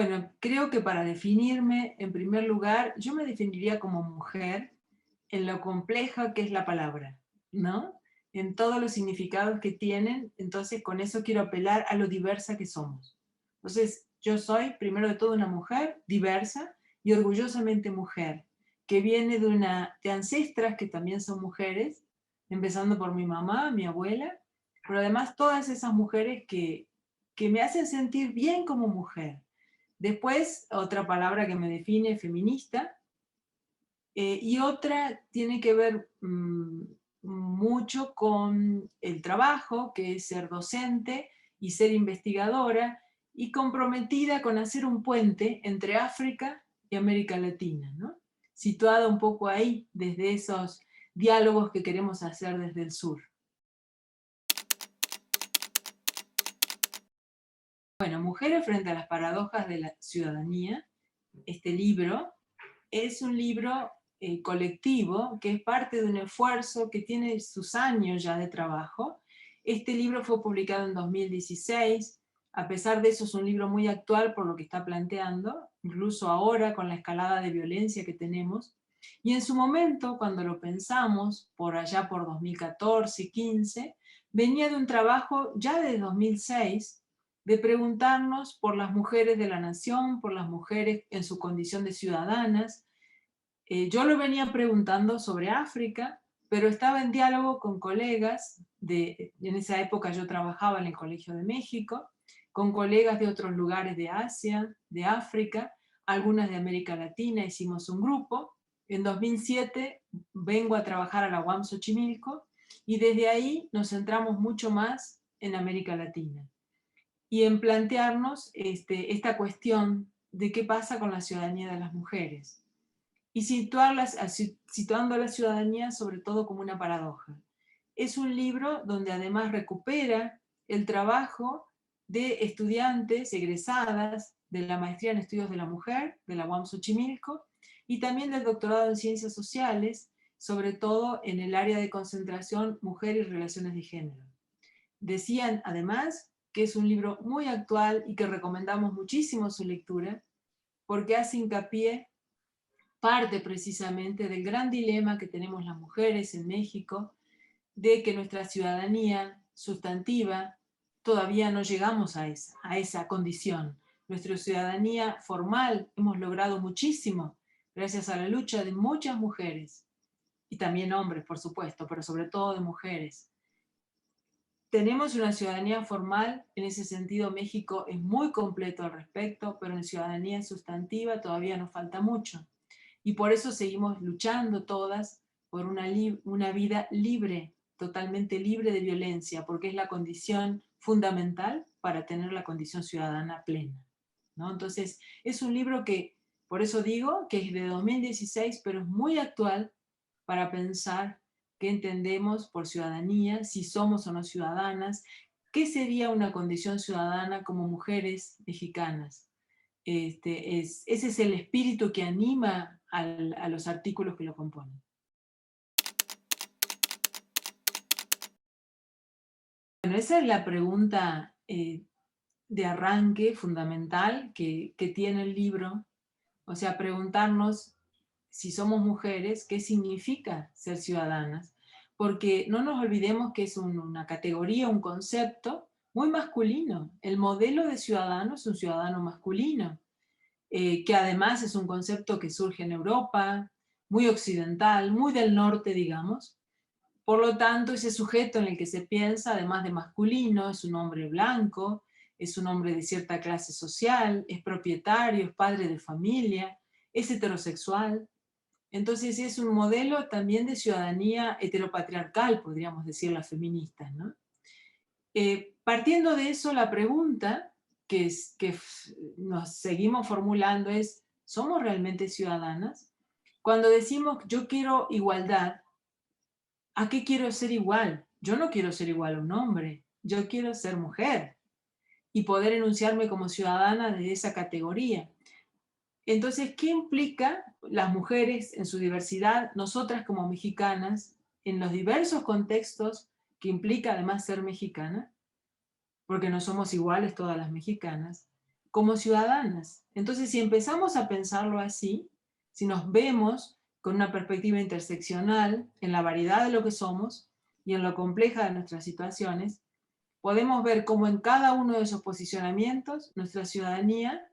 Bueno, creo que para definirme, en primer lugar, yo me definiría como mujer en lo compleja que es la palabra, ¿no? En todos los significados que tienen, entonces con eso quiero apelar a lo diversa que somos. Entonces, yo soy, primero de todo, una mujer diversa y orgullosamente mujer, que viene de ancestras que también son mujeres, empezando por mi mamá, mi abuela, pero además todas esas mujeres que me hacen sentir bien como mujer. Después, otra palabra que me define, feminista, y otra tiene que ver mucho con el trabajo, que es ser docente y ser investigadora, y comprometida con hacer un puente entre África y América Latina, ¿no? Situada un poco ahí, desde esos diálogos que queremos hacer desde el sur. Bueno, Mujeres frente a las paradojas de la ciudadanía, este libro es un libro colectivo que es parte de un esfuerzo que tiene sus años ya de trabajo. Este libro fue publicado en 2016, a pesar de eso es un libro muy actual por lo que está planteando, incluso ahora con la escalada de violencia que tenemos. Y en su momento, cuando lo pensamos, por allá por 2014 y 15, venía de un trabajo ya de 2006 de preguntarnos por las mujeres de la nación, por las mujeres en su condición de ciudadanas. Yo lo venía preguntando sobre África, pero estaba en diálogo con colegas, en esa época yo trabajaba en el Colegio de México, con colegas de otros lugares de Asia, de África, algunas de América Latina, hicimos un grupo. En 2007 vengo a trabajar a la UAM Xochimilco y desde ahí nos centramos mucho más en América Latina y en plantearnos esta cuestión de qué pasa con la ciudadanía de las mujeres y situando a la ciudadanía sobre todo como una paradoja. Es un libro donde además recupera el trabajo de estudiantes egresadas de la Maestría en Estudios de la Mujer, de la UAM Xochimilco, y también del doctorado en Ciencias Sociales, sobre todo en el área de concentración Mujer y Relaciones de Género. Decían además que es un libro muy actual y que recomendamos muchísimo su lectura porque hace hincapié parte precisamente del gran dilema que tenemos las mujeres en México, de que nuestra ciudadanía sustantiva todavía no llegamos a esa condición. Nuestra ciudadanía formal hemos logrado muchísimo gracias a la lucha de muchas mujeres, y también hombres, por supuesto, pero sobre todo de mujeres. Tenemos una ciudadanía formal, en ese sentido México es muy completo al respecto, pero en ciudadanía sustantiva todavía nos falta mucho. Y por eso seguimos luchando todas por una vida libre, totalmente libre de violencia, porque es la condición fundamental para tener la condición ciudadana plena, ¿no? Entonces, es un libro que, por eso digo, que es de 2016, pero es muy actual para pensar qué entendemos por ciudadanía, si somos o no ciudadanas, qué sería una condición ciudadana como mujeres mexicanas. Ese es el espíritu que anima a los artículos que lo componen. Bueno, esa es la pregunta de arranque fundamental que tiene el libro. O sea, preguntarnos si somos mujeres, ¿qué significa ser ciudadanas? Porque no nos olvidemos que es una categoría, un concepto muy masculino. El modelo de ciudadano es un ciudadano masculino. Que además es un concepto que surge en Europa, muy occidental, muy del norte, digamos. Por lo tanto, ese sujeto en el que se piensa, además de masculino, es un hombre blanco, es un hombre de cierta clase social, es propietario, es padre de familia, es heterosexual. Entonces es un modelo también de ciudadanía heteropatriarcal, podríamos decir las feministas, ¿no? Partiendo de eso, la pregunta que nos seguimos formulando es, ¿somos realmente ciudadanas? Cuando decimos yo quiero igualdad, ¿a qué quiero ser igual? Yo no quiero ser igual a un hombre, yo quiero ser mujer y poder enunciarme como ciudadana de esa categoría. Entonces, ¿qué implica las mujeres en su diversidad, nosotras como mexicanas, en los diversos contextos que implica además ser mexicana? Porque no somos iguales todas las mexicanas. como ciudadanas. Entonces, si empezamos a pensarlo así, si nos vemos con una perspectiva interseccional en la variedad de lo que somos y en lo compleja de nuestras situaciones, podemos ver cómo en cada uno de esos posicionamientos nuestra ciudadanía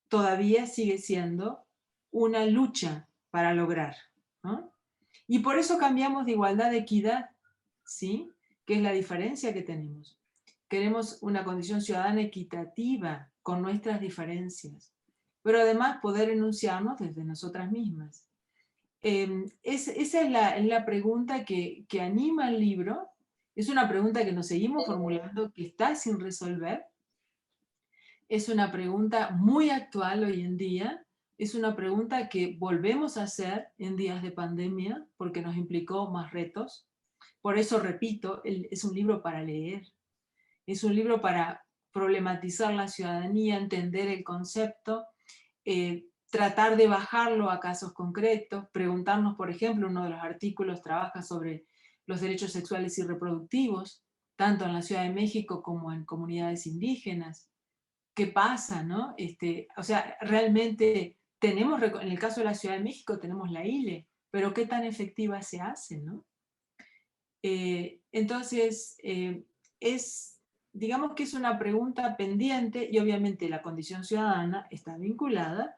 todavía sigue siendo una lucha para lograr, ¿no? Y por eso cambiamos de igualdad a equidad, ¿sí? Que es la diferencia que tenemos. Queremos una condición ciudadana equitativa con nuestras diferencias, pero además poder enunciarnos desde nosotras mismas. Esa es la pregunta que anima el libro. Es una pregunta que nos seguimos formulando, que está sin resolver. Es una pregunta muy actual hoy en día. Es una pregunta que volvemos a hacer en días de pandemia porque nos implicó más retos. Por eso, repito, es un libro para leer. Es un libro para problematizar la ciudadanía, entender el concepto, tratar de bajarlo a casos concretos, preguntarnos, por ejemplo, uno de los artículos trabaja sobre los derechos sexuales y reproductivos, tanto en la Ciudad de México como en comunidades indígenas. ¿Qué pasa, no? O sea, realmente tenemos, en el caso de la Ciudad de México tenemos la ILE, pero ¿qué tan efectiva se hace, no? Entonces, digamos que es una pregunta pendiente y obviamente la condición ciudadana está vinculada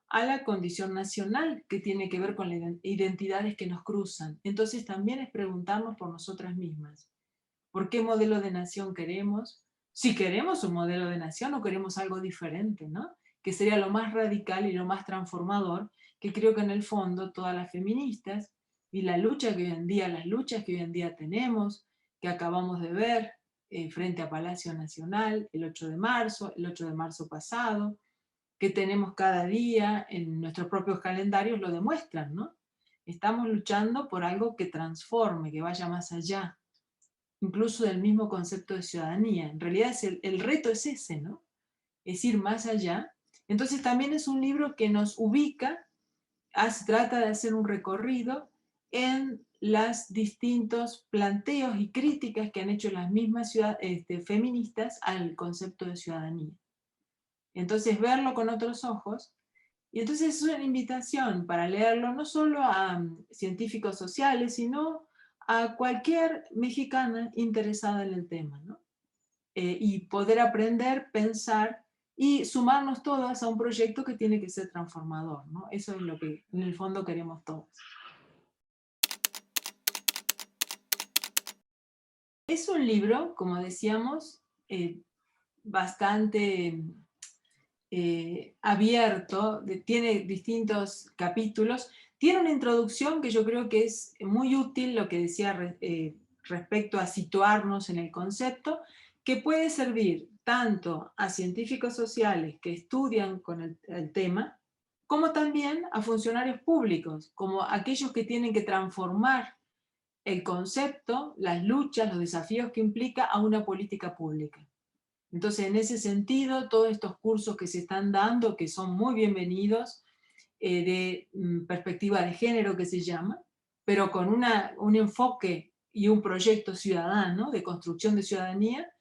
a la condición nacional que tiene que ver con las identidades que nos cruzan. Entonces también es preguntarnos por nosotras mismas. ¿Por qué modelo de nación queremos? Si queremos un modelo de nación o queremos algo diferente, ¿no? Que sería lo más radical y lo más transformador, que creo que en el fondo todas las feministas y la lucha que hoy en día, las luchas que hoy en día tenemos, que acabamos de ver frente a Palacio Nacional el 8 de marzo, el 8 de marzo pasado, que tenemos cada día en nuestros propios calendarios lo demuestran, ¿no? Estamos luchando por algo que transforme, que vaya más allá, incluso del mismo concepto de ciudadanía. En realidad el reto es ese, ¿no? Es ir más allá. Entonces también es un libro que nos ubica, trata de hacer un recorrido en los distintos planteos y críticas que han hecho las mismas feministas al concepto de ciudadanía. Entonces verlo con otros ojos, y entonces es una invitación para leerlo no solo a científicos sociales, sino a cualquier mexicana interesada en el tema, ¿no? Y poder aprender, pensar y sumarnos todas a un proyecto que tiene que ser transformador, ¿no? Eso es lo que en el fondo queremos todos. Es un libro, como decíamos, bastante abierto, tiene distintos capítulos, tiene una introducción que yo creo que es muy útil, lo que decía respecto a situarnos en el concepto, que puede servir tanto a científicos sociales que estudian con el tema, como también a funcionarios públicos, como aquellos que tienen que transformar el concepto, las luchas, los desafíos que implica a una política pública. Entonces, en ese sentido, todos estos cursos que se están dando, que son muy bienvenidos, de perspectiva de género que se llama, pero con un enfoque y un proyecto ciudadano de construcción de ciudadanía,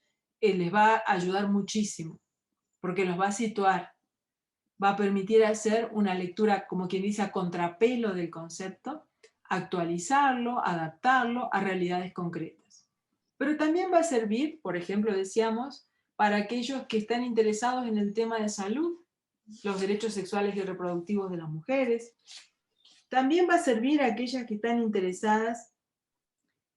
les va a ayudar muchísimo, porque los va a situar, va a permitir hacer una lectura, como quien dice, a contrapelo del concepto, actualizarlo, adaptarlo a realidades concretas. Pero también va a servir, por ejemplo, decíamos, para aquellos que están interesados en el tema de salud, los derechos sexuales y reproductivos de las mujeres. También va a servir a aquellas que están interesadas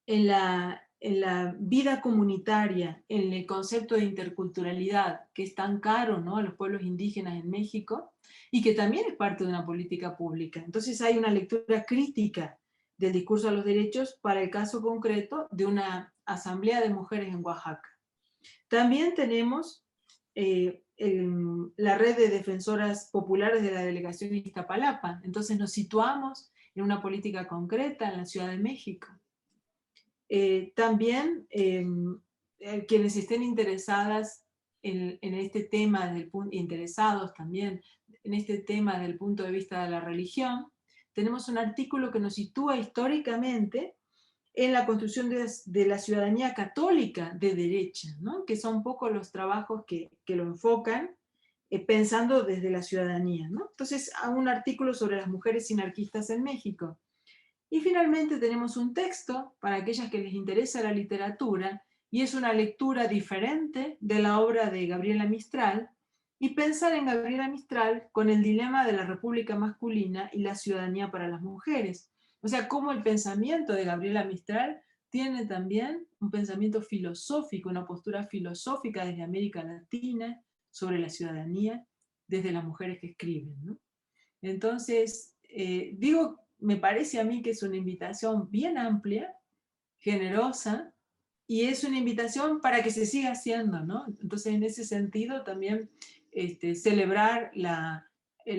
en la vida comunitaria, en el concepto de interculturalidad, que es tan caro, ¿no?, a los pueblos indígenas en México, y que también es parte de una política pública. Entonces hay una lectura crítica del discurso a los derechos para el caso concreto de una asamblea de mujeres en Oaxaca. También tenemos la red de defensoras populares de la delegación de Iztapalapa. Entonces nos situamos en una política concreta en la Ciudad de México. También quienes estén interesadas en este tema, interesados también en este tema desde el punto de vista de la religión, tenemos un artículo que nos sitúa históricamente en la construcción de la ciudadanía católica de derecha, ¿no?, que son un poco los trabajos que lo enfocan, pensando desde la ciudadanía, ¿no? Entonces, hago un artículo sobre las mujeres sinarquistas en México. Y finalmente tenemos un texto para aquellas que les interesa la literatura, y es una lectura diferente de la obra de Gabriela Mistral, y pensar en Gabriela Mistral con el dilema de la república masculina y la ciudadanía para las mujeres. O sea, cómo el pensamiento de Gabriela Mistral tiene también un pensamiento filosófico, una postura filosófica desde América Latina sobre la ciudadanía, desde las mujeres que escriben, ¿no? Entonces, digo, me parece a mí que es una invitación bien amplia, generosa, y es una invitación para que se siga haciendo, ¿no? Entonces, en ese sentido, también celebrar la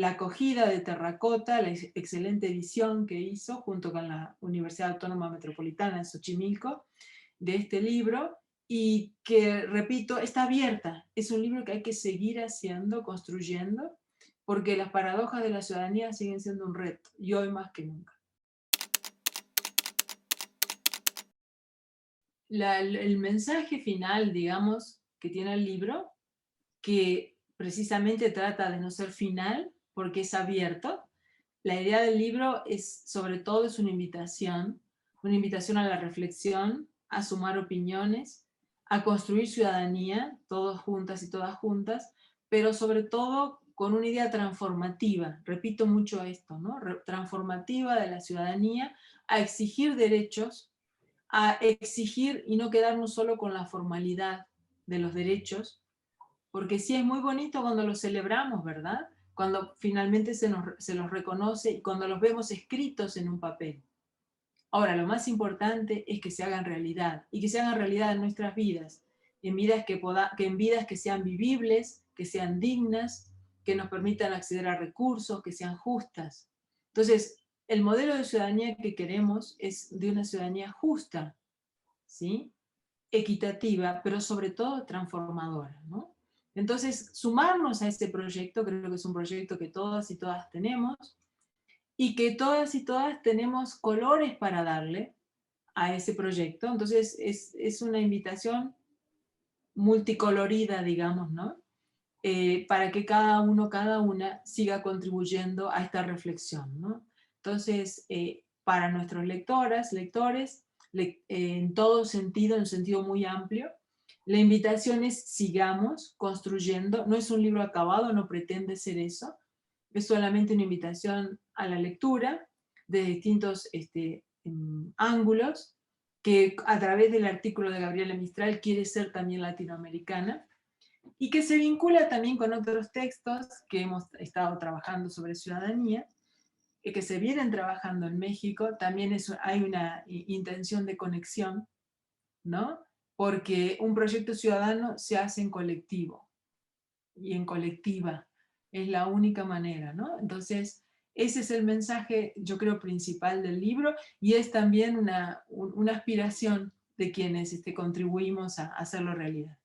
acogida de Terracota, la excelente edición que hizo junto con la Universidad Autónoma Metropolitana de Xochimilco de este libro, y que, repito, está abierta. Es un libro que hay que seguir haciendo, construyendo, porque las paradojas de la ciudadanía siguen siendo un reto, y hoy más que nunca. El mensaje final, digamos, que tiene el libro, que precisamente trata de no ser final, porque es abierto. La idea del libro es, sobre todo, es una invitación a la reflexión, a sumar opiniones, a construir ciudadanía, todos juntas y todas juntas, pero sobre todo con una idea transformativa, repito mucho esto, ¿no? Transformativa de la ciudadanía, a exigir derechos, a exigir y no quedarnos solo con la formalidad de los derechos, porque sí es muy bonito cuando los celebramos, ¿verdad? Cuando finalmente se los reconoce y cuando los vemos escritos en un papel. Ahora, lo más importante es que se hagan realidad, y que se hagan realidad en nuestras vidas, en vidas que sean vivibles, que sean dignas, que nos permitan acceder a recursos, que sean justas. Entonces, el modelo de ciudadanía que queremos es de una ciudadanía justa, ¿sí? Equitativa, pero sobre todo transformadora, ¿no? Entonces, sumarnos a este proyecto, creo que es un proyecto que todas y todas tenemos, y que todas y todas tenemos colores para darle a ese proyecto. Entonces, es una invitación multicolorida, digamos, ¿no? Para que cada uno, cada una siga contribuyendo a esta reflexión, ¿no? Entonces, para nuestros lectoras, lectores, en todo sentido, en un sentido muy amplio, la invitación es sigamos construyendo. No es un libro acabado, no pretende ser eso, es solamente una invitación a la lectura de distintos ángulos, que a través del artículo de Gabriela Mistral quiere ser también latinoamericana, y que se vincula también con otros textos que hemos estado trabajando sobre ciudadanía, que se vienen trabajando en México. También hay una intención de conexión, ¿no? Porque un proyecto ciudadano se hace en colectivo y en colectiva. Es la única manera, ¿no? Entonces, ese es el mensaje, yo creo, principal del libro, y es también una aspiración de quienes contribuimos a hacerlo realidad.